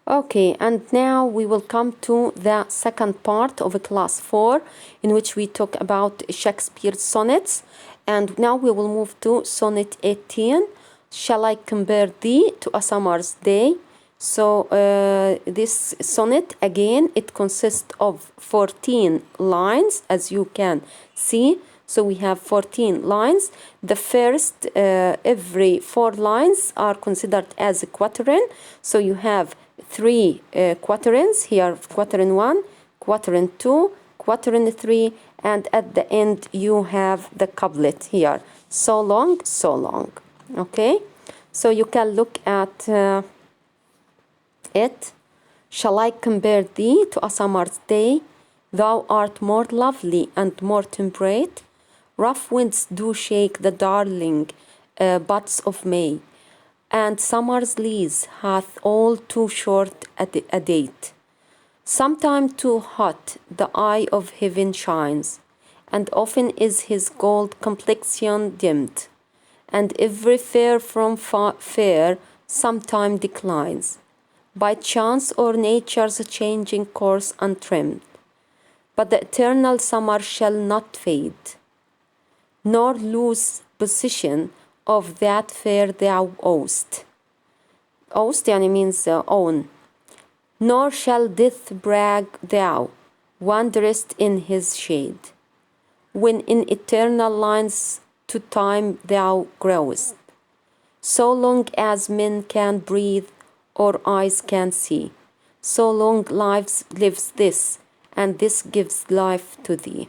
Okay, and now we will come to the second part of class 4, in which we talk about Shakespeare's sonnets. And now we will move to sonnet 18. Shall I compare thee to a summer's day? So this sonnet, again, it consists of 14 lines, as you can see. So we have 14 lines. The first, every 4 lines are considered as a quatrain. So you have 3 quatrains here: quatrain 1, quatrain 2, quatrain 3, and at the end you have the couplet here: so long, so long. Okay, so you can look at it. Shall I compare thee to a summer's day? Thou art more lovely and more temperate. Rough winds do shake the darling buds of May, and summer's lease hath all too short a date. Sometime too hot the eye of heaven shines, and often is his gold complexion dimmed, and every fair from fair sometime declines, by chance or nature's changing course untrimmed. But the eternal summer shall not fade, nor lose possession of that fair thou owest. Owest يعني means own. Nor shall death brag thou wanderest in his shade, when in eternal lines to time thou growest. So long as men can breathe or eyes can see, so long lives lives this, and this gives life to thee.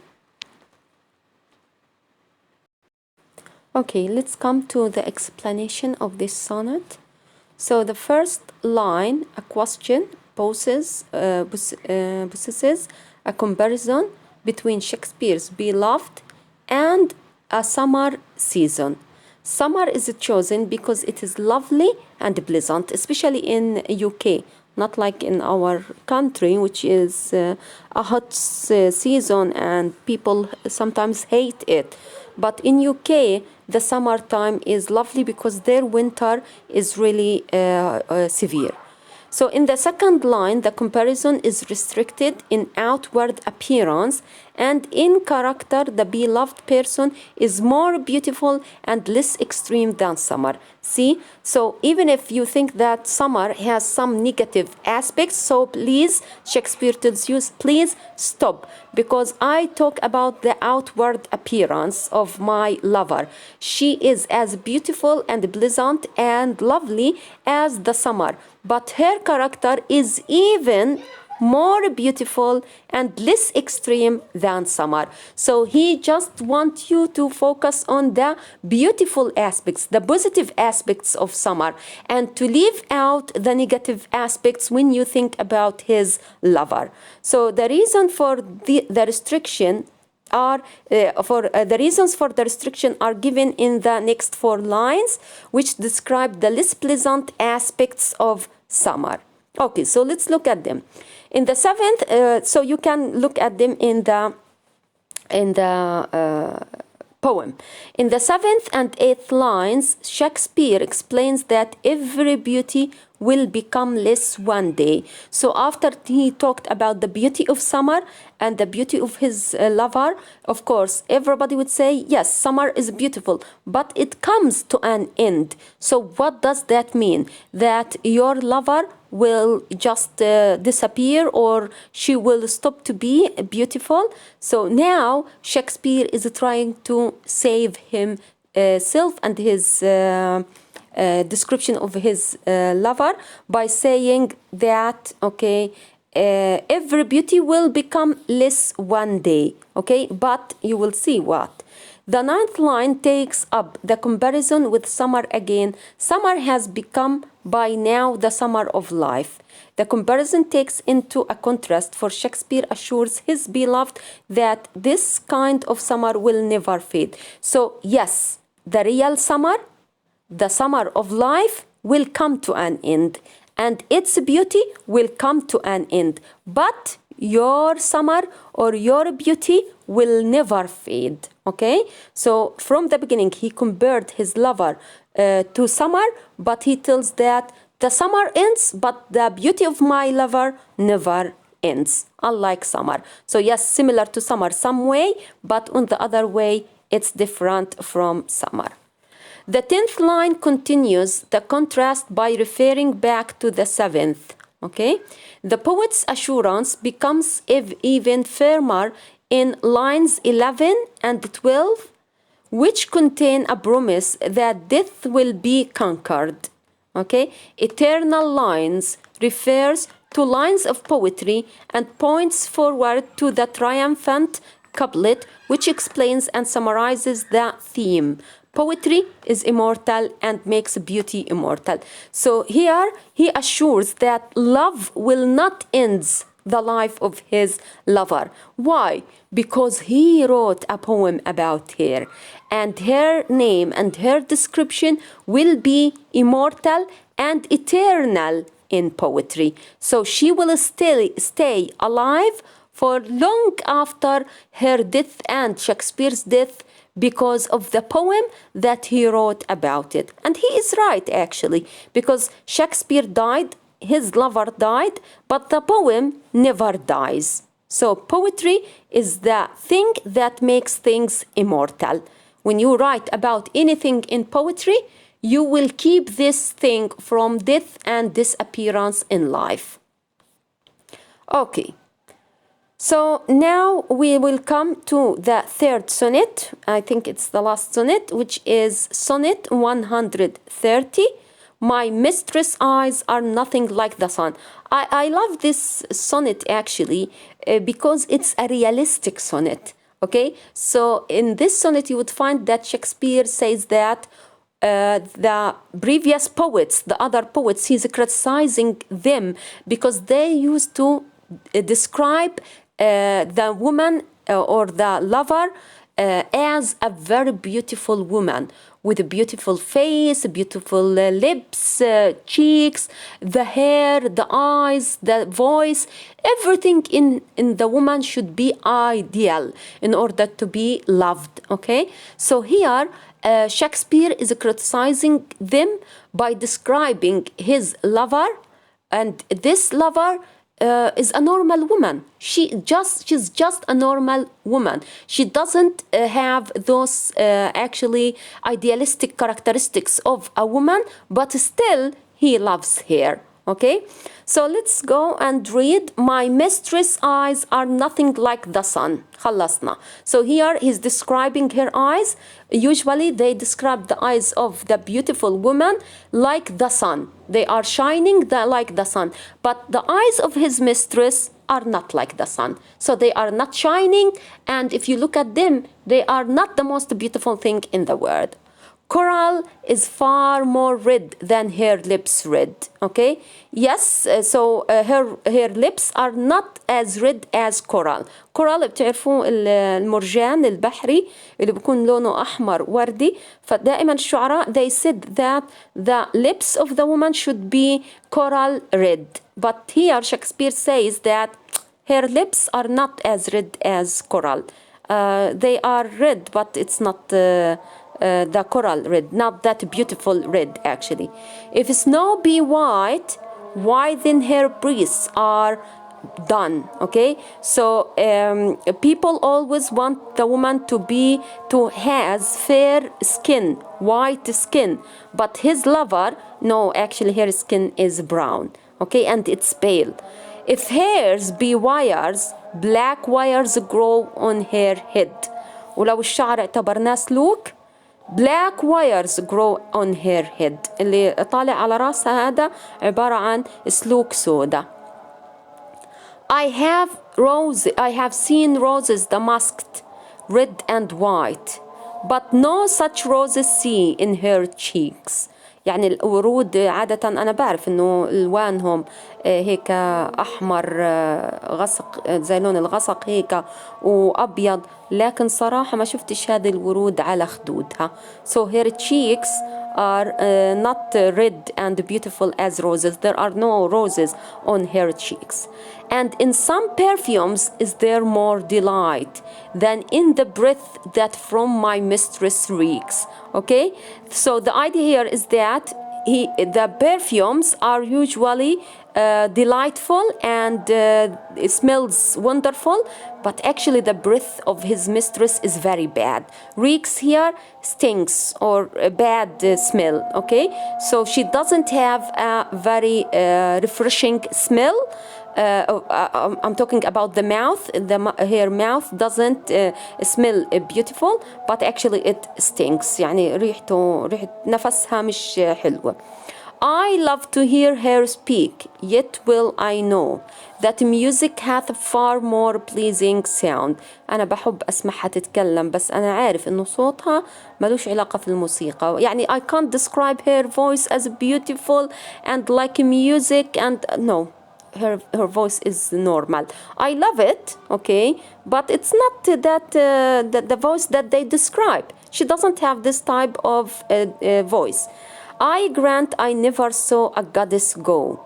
Okay, let's come to the explanation of this sonnet. So the first line, a question, possesses a comparison between Shakespeare's beloved and a summer season. Summer is chosen because it is lovely and pleasant, especially in UK, not like in our country, which is a hot season and people sometimes hate it. But in UK, the summertime is lovely because their winter is really severe. So in the second line, the comparison is restricted in outward appearance, and in character, the beloved person is more beautiful and less extreme than summer. See? So even if you think that summer has some negative aspects, so please, Shakespeare tells you, please stop, because I talk about the outward appearance of my lover. She is as beautiful and pleasant and lovely as the summer, but her character is even more beautiful and less extreme than summer. So he just wants you to focus on the beautiful aspects, the positive aspects of summer, and to leave out the negative aspects when you think about his lover. So the reason for the restriction are the reasons for the restriction are given in the next 4 lines, which describe the less pleasant aspects of summer. Okay, so let's look at them. In the 7th, so you can look at them in the poem. In the 7th and 8th lines, Shakespeare explains that every beauty will become less one day. So after he talked about the beauty of summer and the beauty of his lover, of course, everybody would say, yes, summer is beautiful, but it comes to an end. So what does that mean? That your lover will just disappear, or she will stop to be beautiful. So now Shakespeare is trying to save himself and his description of his lover by saying that, okay, every beauty will become less one day, okay, but you will see what. The 9th line takes up the comparison with summer again. Summer has become by now the summer of life. The comparison takes into a contrast, for Shakespeare assures his beloved that this kind of summer will never fade. So yes, the real summer, the summer of life, will come to an end, and its beauty will come to an end. But your summer or your beauty will never fade. Okay? So from the beginning, he compared his lover to summer, but he tells that The summer ends, but the beauty of my lover never ends, unlike summer. So yes, similar to summer some way, but on the other way, it's different from summer. The 10th line continues the contrast by referring back to the 7th. Okay? The poet's assurance becomes even firmer in lines 11 and 12, which contain a promise that death will be conquered. Okay? Eternal lines refers to lines of poetry and points forward to the triumphant couplet, which explains and summarizes the theme. Poetry is immortal and makes beauty immortal. So here he assures that love will not end the life of his lover. Why? Because he wrote a poem about her, and her name and her description will be immortal and eternal in poetry. So she will still stay alive for long after her death and Shakespeare's death, because of the poem that he wrote about it. And he is right, actually, because Shakespeare died, his lover died, but the poem never dies. So poetry is the thing that makes things immortal. When you write about anything in poetry, you will keep this thing from death and disappearance in life. Okay. So now we will come to the third sonnet. I think it's the last sonnet, which is Sonnet 130. My mistress' eyes are nothing like the sun. I love this sonnet actually because it's a realistic sonnet. Okay, so in this sonnet you would find that Shakespeare says that the previous poets, the other poets, he's criticizing them because they used to describe the woman or the lover as a very beautiful woman with a beautiful face, beautiful lips, cheeks, the hair, the eyes, the voice. Everything in the woman should be ideal in order to be loved. Okay, so here Shakespeare is criticizing them by describing his lover, and this lover is a normal woman. She's just a normal woman. She doesn't have those actually idealistic characteristics of a woman, but still he loves her. Okay, so let's go and read. My mistress' eyes are nothing like the sun. خلصنا. So here he's describing her eyes. Usually they describe the eyes of the beautiful woman like the sun. They are shining like the sun. But the eyes of his mistress are not like the sun. So they are not shining, and if you look at them, they are not the most beautiful thing in the world. Coral is far more red than her lips red. Okay? Yes, so her lips are not as red as coral. Coral بتعرفوا المرجان البحري اللي بيكون لونه أحمر وردي. فدائما الشعراء they said that the lips of the woman should be coral red. But here Shakespeare says that her lips are not as red as coral. They are red, but it's not the coral red, not that beautiful red actually. If snow be white, why then her breasts are done? Okay, so people always want the woman to has fair skin, white skin, but his lover, no, actually her skin is brown. Okay, and it's pale. If hairs be wires, black wires grow on her head. ولو الشعر اعتبرناه سلوك, black wires grow on her head. اللي طالع على راسها هذا عبارة عن سلوك سودا. I have seen roses damasked, red and white, but no such roses see in her cheeks. يعني الورود عادة أنا بعرف إنه ألوانهم هيك أحمر غسق زي لون الغسق هيك وأبيض, لكن صراحة ما شفتش هذه الورود على خدودها. So her cheeks are not red and beautiful as roses. There are no roses on her cheeks. And in some perfumes is there more delight than in the breath that from my mistress reeks. Okay, so the idea here is that the perfumes are usually delightful and it smells wonderful, but actually the breath of his mistress is very bad. Reeks here stinks or a bad smell, okay? So she doesn't have a very refreshing smell. I'm talking about the mouth. Her mouth doesn't smell beautiful, but actually it stinks. يعني ريحة نفسها مش حلوة. I love to hear her speak, yet will I know that music hath far more pleasing sound. أنا بحب أسمعها تتكلم، بس أنا عارف إنه صوتها ملوش علاقة في الموسيقى. يعني I can't describe her voice as beautiful and like music and no. Her voice is normal. I love it, okay, but it's not that the voice that they describe. She doesn't have this type of voice. I grant I never saw a goddess go.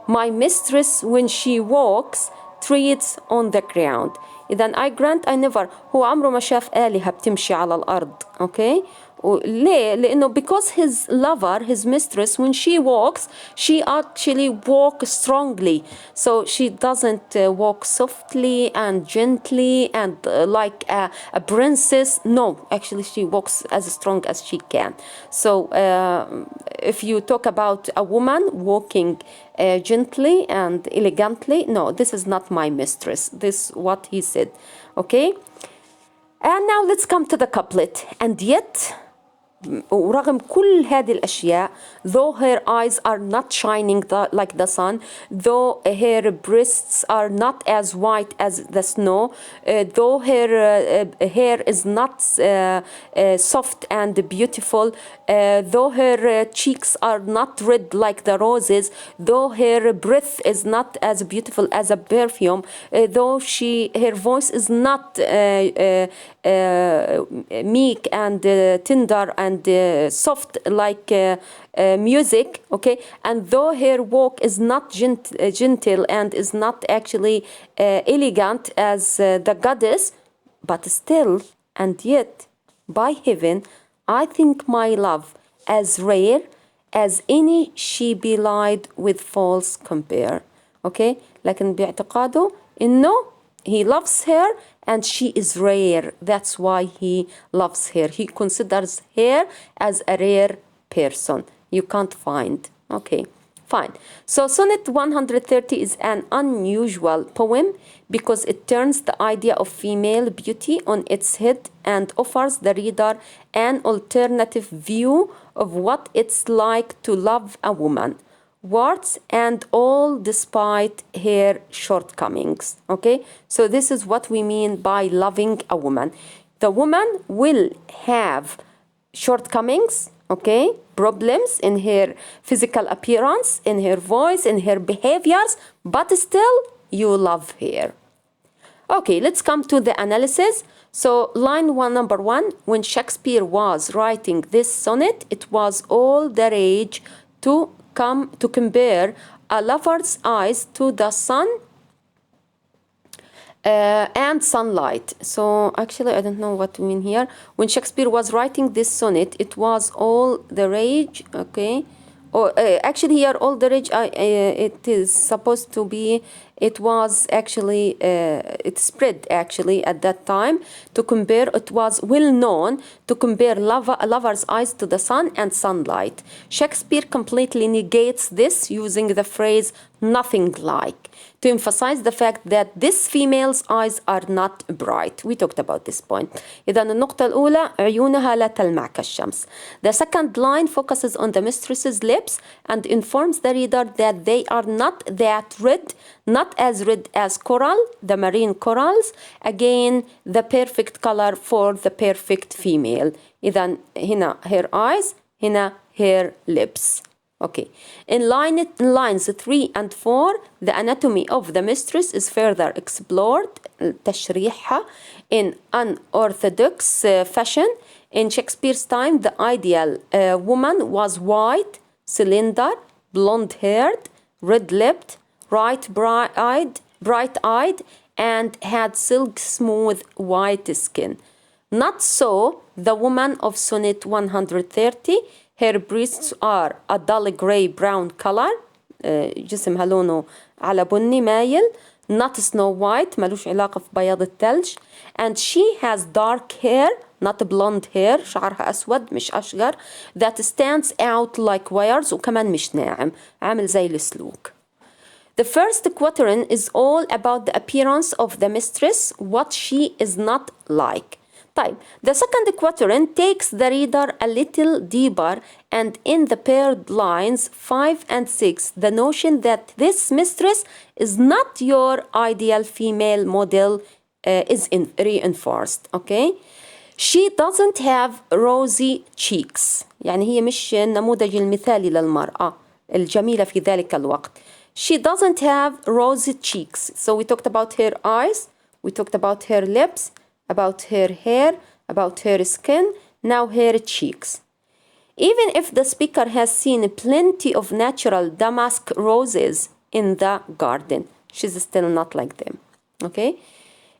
My mistress when she walks treads on the ground. إذا I grant I never هو عمره ما شاف آلهة بتمشي على الأرض, okay? ليه؟ لأنه because his lover, his mistress, when she walks, she actually walks strongly. So she doesn't walk softly and gently and like a princess. No, actually she walks as strong as she can. So if you talk about a woman walking gently and elegantly, no, this is not my mistress. This is what he said, okay? And now let's come to the couplet. And yet, ورغم كل هذه الأشياء, though her eyes are not shining like the sun, though her breasts are not as white as the snow, though her hair is not soft and beautiful, though her cheeks are not red like the roses, though her breath is not as beautiful as a perfume, though her voice is not meek and tender and soft like music, okay, and though her walk is not gentle and is not actually elegant as the goddess, but still and yet by heaven I think my love as rare as any she belied with false compare, okay. لكن باعتقاده إنه he loves her and she is rare. That's why he loves her. He considers her as a rare person. You can't find. Okay, fine. So Sonnet 130 is an unusual poem because it turns the idea of female beauty on its head and offers the reader an alternative view of what it's like to love a woman. Warts and all despite her shortcomings, okay? So this is what we mean by loving a woman. The woman will have shortcomings, okay? Problems in her physical appearance, in her voice, in her behaviors, but still you love her. Okay, let's come to the analysis. So line number 1, when Shakespeare was writing this sonnet, it was all the rage to compare a lover's eyes to the sun and sunlight. So actually I don't know what we mean here. When Shakespeare was writing this sonnet, it was all the rage, okay, or actually here all the rage it is supposed to be, it was actually it spread actually at that time to compare, it was well known to compare a lover's eyes to the sun and sunlight. Shakespeare completely negates this using the phrase nothing like to emphasize the fact that this female's eyes are not bright. We talked about this point. إذا النقطة الأولى عيونها لا تلمع كالشمس. The second line focuses on the mistress's lips and informs the reader that they are not that red, not as red as coral, the marine corals. Again, the perfect color for the perfect female. إذا هنا her eyes, هنا her lips. Okay. In lines 3 and 4, the anatomy of the mistress is further explored, تشريحها, in unorthodox fashion. In Shakespeare's time, the ideal woman was white, slender, blonde-haired, red-lipped, bright-eyed, and had silk smooth white skin. Not so the woman of Sonnet 130. Her breasts are a dull gray brown color. جسمها لونه على بني مايل. Not snow white, ملوش علاقة في بياض الثلج. And she has dark hair, not blonde hair, شعرها أسود مش أشقر. That stands out like wires, وكمان مش ناعم، عامل زي السلوك. The first quatrain is all about the appearance of the mistress, what she is not like. طيب, the second quatrain takes the reader a little deeper, and in the paired lines 5 and 6, the notion that this mistress is not your ideal female model is reinforced. Okay? She doesn't have rosy cheeks. يعني هي مش النموذج المثالي للمرأة الجميلة في ذلك الوقت. She doesn't have rosy cheeks. So we talked about her eyes, we talked about her lips, about her hair, about her skin, now her cheeks. Even if the speaker has seen plenty of natural damask roses in the garden, she's still not like them. Okay?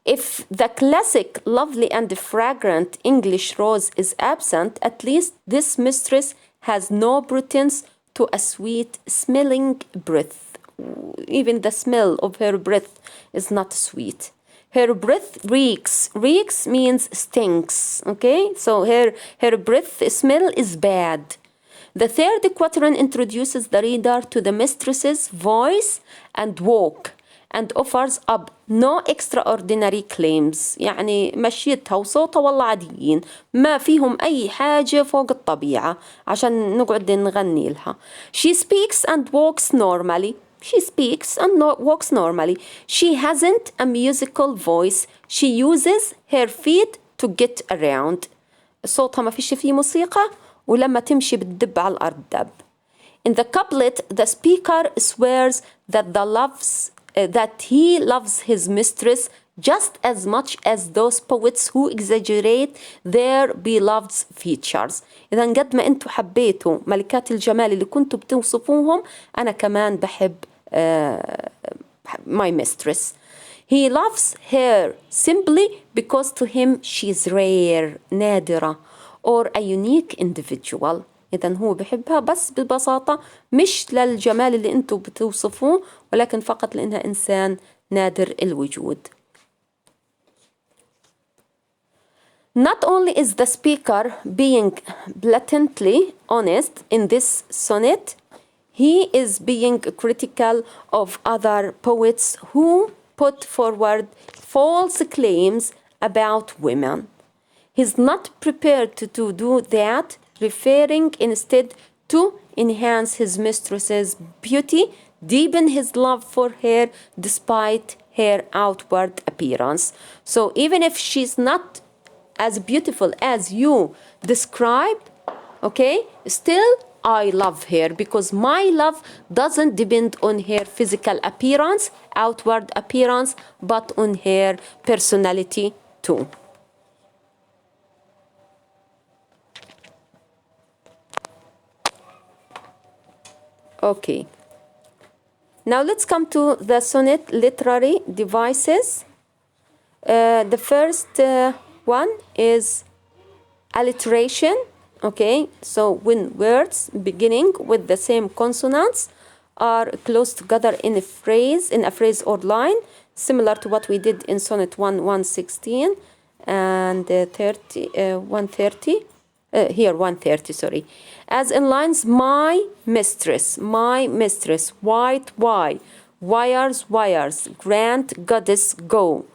If the classic, lovely and fragrant English rose is absent, at least this mistress has no pretense to a sweet-smelling breath. Even the smell of her breath is not sweet. Her breath reeks. Reeks means stinks. Okay? So her breath smell is bad. The third quatrain introduces the reader to the mistress's voice and walk, and offers up no extraordinary claims. يعني مشيتها وصوتها والله عاديين، ما فيهم أي حاجة فوق الطبيعة عشان نقعد نغني لها. She speaks and walks normally. She speaks and walks normally. She hasn't a musical voice. She uses her feet to get around. صوتها ما فيش فيه موسيقى، ولما تمشي بتدب على الأرض دب. In the couplet, the speaker swears that he loves his mistress just as much as those poets who exaggerate their beloved features. إذا قد ما أنتم حبيتوا ملكات الجمال اللي كنتوا بتوصفوهم، أنا كمان بحب my mistress. He loves her simply because to him she is rare, نادرة, or a unique individual. إذن هو بحبها بس ببساطة مش للجمال اللي أنتوا بتوصفوه، ولكن فقط لأنها إنسان نادر الوجود. Not only is the speaker being blatantly honest in this sonnet, he is being critical of other poets who put forward false claims about women. He's not prepared to do that, referring instead to enhance his mistress's beauty, deepen his love for her despite her outward appearance. So even if she's not as beautiful as you described, okay, still I love her because my love doesn't depend on her physical appearance, outward appearance, but on her personality too. Okay. Now let's come to the sonnet literary devices. The first one is alliteration. Okay, so when words beginning with the same consonants are close together in a phrase or line, similar to what we did in Sonnet 116 and 130. Here 130, sorry. As in lines, my mistress, white, why, wires, grand goddess, go.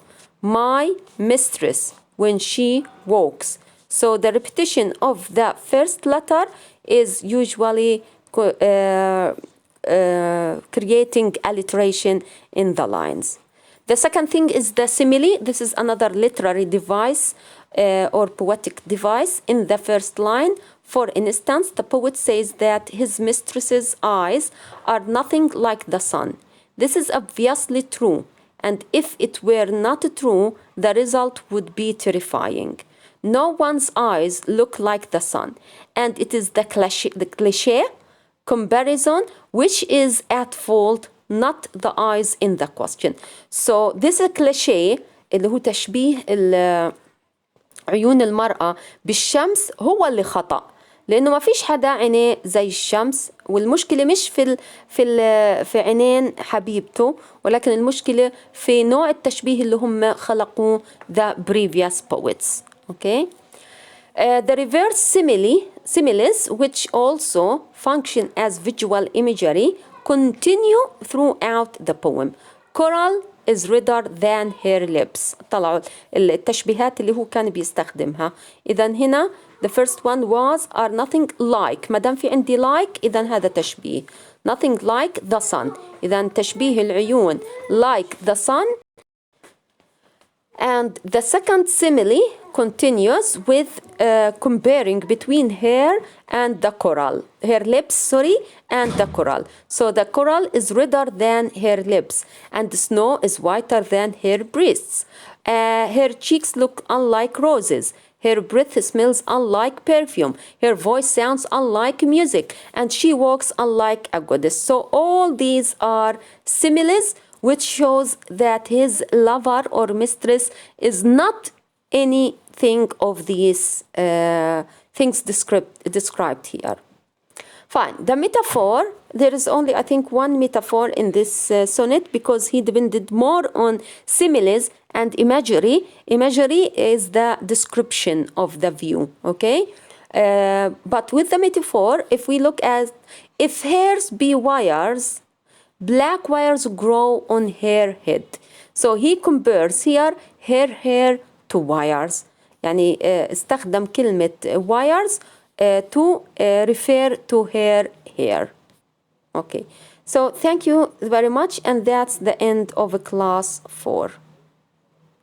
My mistress, when she walks. So the repetition of the first letter is usually creating alliteration in the lines. The second thing is the simile. This is another literary device or poetic device in the first line. For instance, the poet says that his mistress's eyes are nothing like the sun. This is obviously true, and if it were not true, the result would be terrifying. No one's eyes look like the sun, and it is the cliché comparison which is at fault, not the eyes in the question. So this cliché اللي هو تشبيه عيون المرأة بالشمس هو اللي خطأ. لأنه ما فيش حدا عينيه زي الشمس، والمشكلة مش في عينين حبيبته، ولكن المشكلة في نوع التشبيه اللي هم خلقوه the previous poets. Okay. The reverse similes, which also function as visual imagery, continue throughout the poem. Coral is redder than her lips. طلعوا التشبيهات اللي هو كان بيستخدمها. إذا هنا the first one was are nothing like. ما دام في عندي like إذا هذا تشبيه. Nothing like the sun. إذا تشبيه العيون like the sun. And the second simile continues with comparing between her and the coral. Her lips, sorry, and the coral. So the coral is redder than her lips, and the snow is whiter than her breasts. Her cheeks look unlike roses. Her breath smells unlike perfume. Her voice sounds unlike music, and she walks unlike a goddess. So all these are similes, which shows that his lover or mistress is not anything of these things described here. Fine. The metaphor, there is only, I think, one metaphor in this sonnet because he depended more on similes and imagery. Imagery is the description of the view, okay? But with the metaphor, if we look at, if hairs be wires, black wires grow on her head. So he compares here her hair to wires. يعني استخدم كلمة wires to refer to her hair. Okay. So thank you very much, and that's the end of class 4.